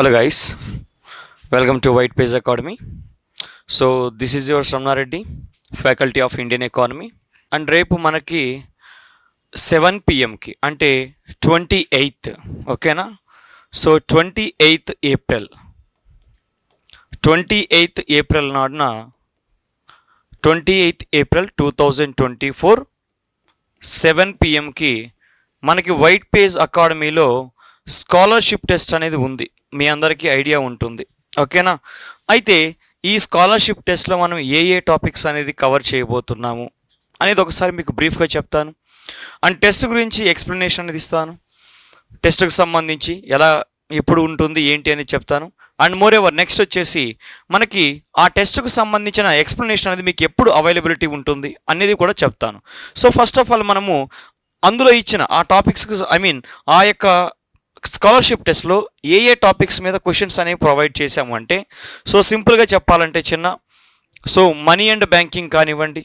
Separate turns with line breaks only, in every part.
Hello guys, welcome to White Page Academy. So this is your Sramna Reddy, Faculty of Indian Economy. And రేపు మనకి 7 pmకి అంటే 28th ఓకేనా. So 28th April నాడున 28th April 2024 7 pmకి మనకి White Page అకాడమీలో scholarship test అనేది ఉంది. మీ అందరికీ ఐడియా ఉంటుంది ఓకేనా. అయితే ఈ స్కాలర్షిప్ టెస్ట్లో మనం ఏ టాపిక్స్ అనేది కవర్ చేయబోతున్నాము అనేది ఒకసారి మీకు బ్రీఫ్గా చెప్తాను. అండ్ టెస్ట్ గురించి ఎక్స్ప్లెనేషన్ అనేది ఇస్తాను. టెస్ట్కి సంబంధించి ఎలా ఎప్పుడు ఉంటుంది ఏంటి అని చెప్తాను. అండ్ మోర్ ఎవర్ నెక్స్ట్ వచ్చేసి మనకి ఆ టెస్ట్కు సంబంధించిన ఎక్స్ప్లెనేషన్ అనేది మీకు ఎప్పుడు అవైలబిలిటీ ఉంటుంది అనేది కూడా చెప్తాను. సో ఫస్ట్ ఆఫ్ ఆల్ మనము అందులో ఇచ్చిన ఆ టాపిక్స్కి ఆ యొక్క స్కాలర్షిప్ టెస్ట్లో ఏ టాపిక్స్ మీద క్వశ్చన్స్ అనేవి ప్రొవైడ్ చేశాము అంటే, సో సింపుల్గా చెప్పాలంటే మనీ అండ్ బ్యాంకింగ్ కానివ్వండి.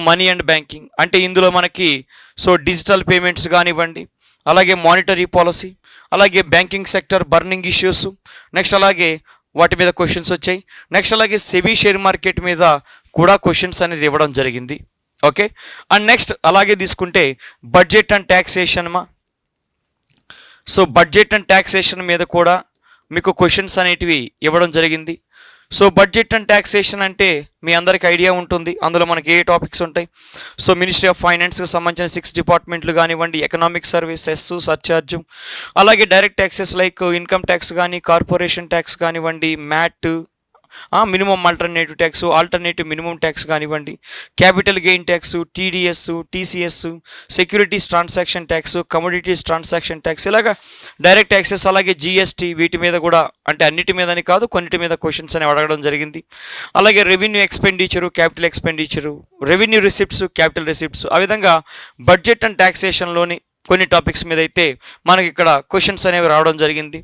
మనీ అండ్ బ్యాంకింగ్ అంటే ఇందులో మనకి డిజిటల్ పేమెంట్స్ కానివ్వండి, అలాగే మానిటరీ పాలసీ, అలాగే banking sector burning issues, next అలాగే వాటి మీద క్వశ్చన్స్ వచ్చాయి. నెక్స్ట్ అలాగే సెబీ షేర్ మార్కెట్ మీద కూడా క్వశ్చన్స్ అనేది ఇవ్వడం జరిగింది ఓకే. అండ్ నెక్స్ట్ అలాగే తీసుకుంటే budget and taxation budget and taxation మీద కూడా మీకు క్వశ్చన్స్ అనేటివి ఇవ్వడం జరిగింది. బడ్జెట్ అండ్ ట్యాక్సేషన్ అంటే మీ అందరికి ఐడియా ఉంటుంది. అందులో మనకి ఏ టాపిక్స్ ఉంటాయి. మినిస్ట్రీ ఆఫ్ ఫైనాన్స్కి సంబంధించిన 6 డిపార్ట్మెంట్లు కానివ్వండి, ఎకనామిక్ సర్వీస్, సెస్, సర్చార్జ్, అలాగే direct taxes like income tax కానీ, కార్పొరేషన్ ట్యాక్స్ కానివ్వండి, MAT, minimum alternative tax, alternative minimum tax కానివ్వండి, capital gain tax, TDS, TCS, securities transaction tax, commodities transaction tax, ఇలాగా direct taxes, అలాగే GST, వీటి మీద కూడా అంటే అన్నిటి మీదని కాదు కొన్నిటి మీద క్వశ్చన్స్ అని అడగడం జరిగింది. అలాగే revenue expenditure, capital expenditure, revenue receipts, capital receipts, ఆ విధంగా బడ్జెట్ అండ్ ట్యాక్సేషన్లోని కొన్ని టాపిక్స్ మీద అయితే మనకి ఇక్కడ క్వశ్చన్స్ అనేవి రావడం జరిగింది.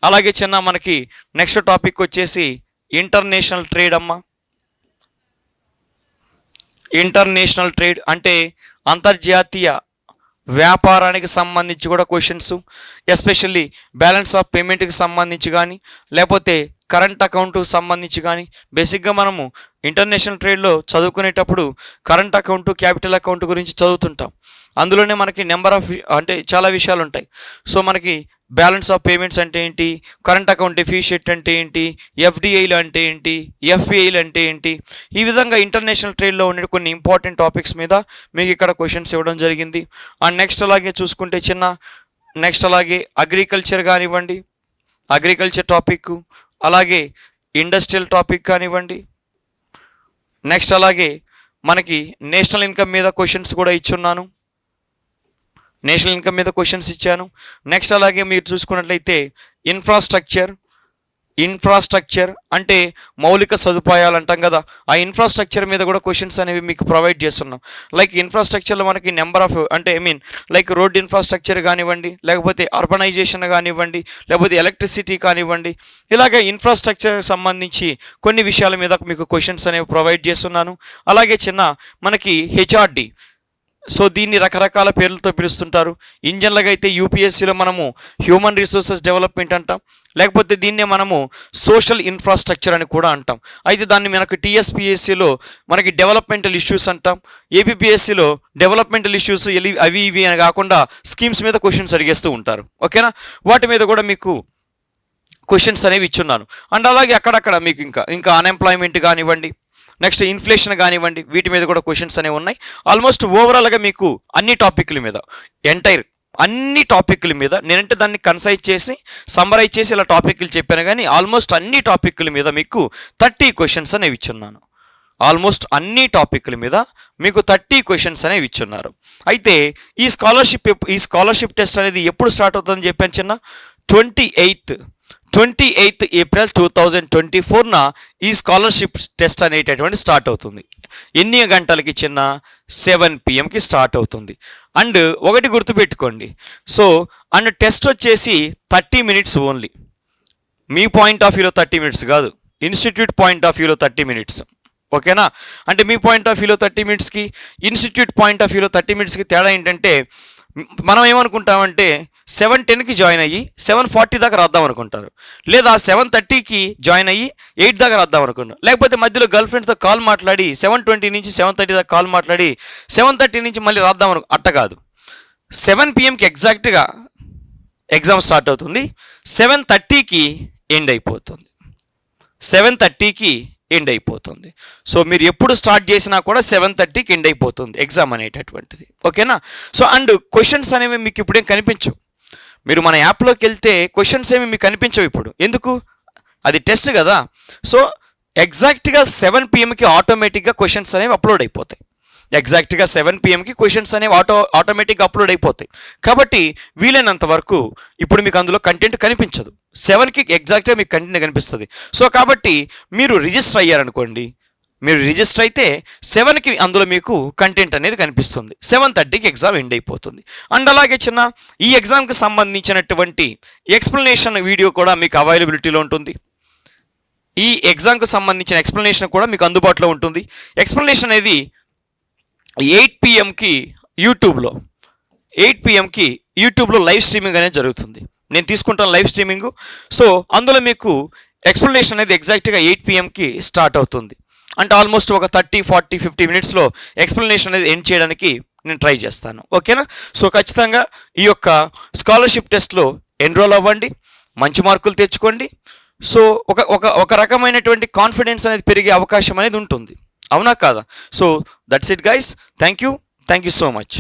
అలాగే మనకి నెక్స్ట్ టాపిక్ వచ్చేసి ఇంటర్నేషనల్ ట్రేడ్ ఇంటర్నేషనల్ ట్రేడ్ అంటే అంతర్జాతీయ వ్యాపారానికి సంబంధించి కూడా క్వశ్చన్స్, ఎస్పెషల్లీ బ్యాలెన్స్ ఆఫ్ పేమెంట్కి సంబంధించి కానీ, లేకపోతే కరెంట్ అకౌంట్కి సంబంధించి కానీ. బేసిక్గా మనము ఇంటర్నేషనల్ ట్రేడ్లో చదువుకునేటప్పుడు కరెంట్ అకౌంట్, క్యాపిటల్ అకౌంట్ గురించి చదువుతుంటాం. అందులోనే మనకి నెంబర్ ఆఫ్ అంటే చాలా విషయాలు ఉంటాయి. మనకి బ్యాలెన్స్ ఆఫ్ పేమెంట్స్ అంటే ఏంటి, కరెంట్ అకౌంట్ డెఫిషియట్ అంటే ఏంటి, ఎఫ్డిఐలు అంటే ఏంటి, ఎఫ్ఏఐలు అంటే ఏంటి, ఈ విధంగా ఇంటర్నేషనల్ ట్రేడ్లో ఉండే కొన్ని ఇంపార్టెంట్ టాపిక్స్ మీద మీకు ఇక్కడ క్వశ్చన్స్ ఇవ్వడం జరిగింది. అండ్ నెక్స్ట్ అలాగే చూసుకుంటే నెక్స్ట్ అలాగే అగ్రికల్చర్ కానివ్వండి, అగ్రికల్చర్ టాపిక్, అలాగే ఇండస్ట్రియల్ టాపిక్ కానివ్వండి. నెక్స్ట్ అలాగే మనకి నేషనల్ ఇన్కమ్ మీద క్వశ్చన్స్ కూడా ఇచ్చున్నాను, నేషనల్ ఇన్కమ్ మీద క్వశ్చన్స్ ఇచ్చాను. నెక్స్ట్ అలాగే మీరు చూసుకున్నట్లయితే ఇన్ఫ్రాస్ట్రక్చర్ అంటే మౌలిక సదుపాయాలు అంటాం కదా, ఆ ఇన్ఫ్రాస్ట్రక్చర్ మీద కూడా క్వశ్చన్స్ అనేవి మీకు ప్రొవైడ్ చేస్తున్నాం. లైక్ ఇన్ఫ్రాస్ట్రక్చర్లో మనకి నెంబర్ ఆఫ్ అంటే లైక్ రోడ్ ఇన్ఫ్రాస్ట్రక్చర్ కానివ్వండి, లేకపోతే అర్బనైజేషన్ కానివ్వండి, లేకపోతే ఎలక్ట్రిసిటీ కానివ్వండి, ఇలాగే ఇన్ఫ్రాస్ట్రక్చర్కి సంబంధించి కొన్ని విషయాల మీద మీకు క్వశ్చన్స్ అనేవి ప్రొవైడ్ చేస్తున్నాను. అలాగే మనకి హెచ్ఆర్డి, దీన్ని రకరకాల పేర్లతో పిలుస్తుంటారు. ఇంజన్లుగా అయితే యూపీఎస్సీలో మనము హ్యూమన్ రిసోర్సెస్ డెవలప్మెంట్ అంటాం, లేకపోతే దీన్నే మనము సోషల్ ఇన్ఫ్రాస్ట్రక్చర్ అని కూడా అంటాం. అయితే దాన్ని మనకు టీఎస్పీఎస్సీలో మనకి డెవలప్మెంటల్ ఇష్యూస్ అంటాం, ఏపీపీఎస్సీలో డెవలప్మెంటల్ ఇష్యూస్ అవి ఇవి అని కాకుండా స్కీమ్స్ మీద క్వశ్చన్స్ అడిగేస్తూ ఉంటారు ఓకేనా. వాటి మీద కూడా మీకు క్వశ్చన్స్ అనేవి ఇచ్చున్నాను. అండ్ అలాగే అక్కడక్కడ మీకు ఇంకా అన్ఎంప్లాయ్మెంట్ కానివ్వండి, నెక్స్ట్ ఇన్ఫ్లేషన్ కానివ్వండి, వీటి మీద కూడా క్వశ్చన్స్ అనేవి ఉన్నాయి. ఆల్మోస్ట్ ఓవరాల్గా మీకు అన్ని టాపిక్ల మీద అన్ని టాపిక్ల మీద నేనంటే దాన్ని కన్సైజ్ చేసి సమ్మరైజ్ చేసి ఇలా టాపిక్లు చెప్పాను, కానీ ఆల్మోస్ట్ అన్ని టాపిక్ల మీద మీకు 30 క్వశ్చన్స్ అనేవి ఇచ్చున్నాను. ఆల్మోస్ట్ అన్ని టాపిక్ల మీద మీకు 30 క్వశ్చన్స్ అనేవి ఇచ్చున్నారు. అయితే ఈ స్కాలర్షిప్ టెస్ట్ అనేది ఎప్పుడు స్టార్ట్ అవుతుందని చెప్పాను 28th ఏప్రిల్ 2024న ఈ స్కాలర్షిప్ టెస్ట్ అనేటటువంటి స్టార్ట్ అవుతుంది. ఎన్ని గంటలకి 7 pmకి స్టార్ట్ అవుతుంది. అండ్ ఒకటి గుర్తుపెట్టుకోండి, అండ్ టెస్ట్ వచ్చేసి 30 minutes only. Me point of వ్యూలో 30 minutes కాదు, ఇన్స్టిట్యూట్ పాయింట్ ఆఫ్ వ్యూలో 30 minutes ఓకేనా. అంటే మీ పాయింట్ ఆఫ్ వ్యూలో 30 minutesకి, ఇన్స్టిట్యూట్ పాయింట్ ఆఫ్ వ్యూలో 30 minutesకి తేడా ఏంటంటే, మనం ఏమనుకుంటామంటే 7:10కి జాయిన్ అయ్యి 7:40 దాకా రాద్దాం అనుకుంటారు, లేదా 7:30కి జాయిన్ అయ్యి 8 దాకా రాద్దాం అనుకుంటారు, లేకపోతే మధ్యలో గర్ల్ ఫ్రెండ్తో కాల్ మాట్లాడి 7:20 నుంచి 7:30 దాకా కాల్ మాట్లాడి 7:30 నుంచి మళ్ళీ రాద్దాం అట్ట కాదు. 7 PM ఎగ్జాక్ట్గా ఎగ్జామ్ స్టార్ట్ అవుతుంది, 7:30కి ఎండ్ అయిపోతుంది. 7:30కి ఎండ్ అయిపోతుంది. సో మీరు ఎప్పుడు స్టార్ట్ చేసినా కూడా 7:30కి ఎండ్ అయిపోతుంది ఎగ్జామ్ అనేటటువంటిది. ఓకేనా? సో అండ్ క్వశ్చన్స్ అనేవి మీకు ఇప్పుడేం కనిపించవు. మీరు మన యాప్లోకి వెళ్తే క్వశ్చన్స్ ఏమి మీకు కనిపించవు ఇప్పుడు. ఎందుకు? అది టెస్ట్ కదా. సో ఎగ్జాక్ట్గా 7 PMకి ఆటోమేటిక్గా క్వశ్చన్స్ అనేవి అప్లోడ్ అయిపోతాయి. ఎగ్జాక్ట్గా 7 PMకి క్వశ్చన్స్ అనేవి ఆటోమేటిక్గా అప్లోడ్ అయిపోతాయి. కాబట్టి వీలైనంత వరకు ఇప్పుడు మీకు అందులో కంటెంట్ కనిపించదు. 7కి ఎగ్జాక్ట్గా మీకు కంటెంట్ కనిపిస్తుంది. సో కాబట్టి మీరు రిజిస్టర్ అయ్యారనుకోండి, మీరు రిజిస్టర్ అయితే 7కి అందులో మీకు కంటెంట్ అనేది కనిపిస్తుంది. 7:30కి ఎగ్జామ్ ఎండ్ అయిపోతుంది. అండ్ అలాగే ఈ ఎగ్జామ్కి సంబంధించినటువంటి ఎక్స్ప్లెనేషన్ వీడియో కూడా మీకు అవైలబిలిటీలో ఉంటుంది. ఈ ఎగ్జామ్కి సంబంధించిన ఎక్స్ప్లెనేషన్ కూడా మీకు అందుబాటులో ఉంటుంది. ఎక్స్ప్లెనేషన్ అనేది 8 PMకి యూట్యూబ్లో 8 PMకి యూట్యూబ్లో లైవ్ స్ట్రీమింగ్ అనేది జరుగుతుంది. నేను తీసుకుంటాను లైవ్ స్ట్రీమింగ్. సో అందులో మీకు ఎక్స్ప్లెనేషన్ అనేది ఎగ్జాక్ట్గా 8 PMకి స్టార్ట్ అవుతుంది. అంటే ఆల్మోస్ట్ ఒక 30, 40, 50 మినిట్స్లో ఎక్స్ప్లెనేషన్ అనేది ఎండ్ చేయడానికి నేను ట్రై చేస్తాను. ఓకేనా? సో ఖచ్చితంగా ఈ యొక్క స్కాలర్షిప్ టెస్ట్లో ఎన్రోల్ అవ్వండి, మంచి మార్కులు తెచ్చుకోండి. సో ఒక రకమైనటువంటి కాన్ఫిడెన్స్ అనేది పెరిగే అవకాశం అనేది ఉంటుంది. అవునా కాదా? So that's it guys. Thank you so much.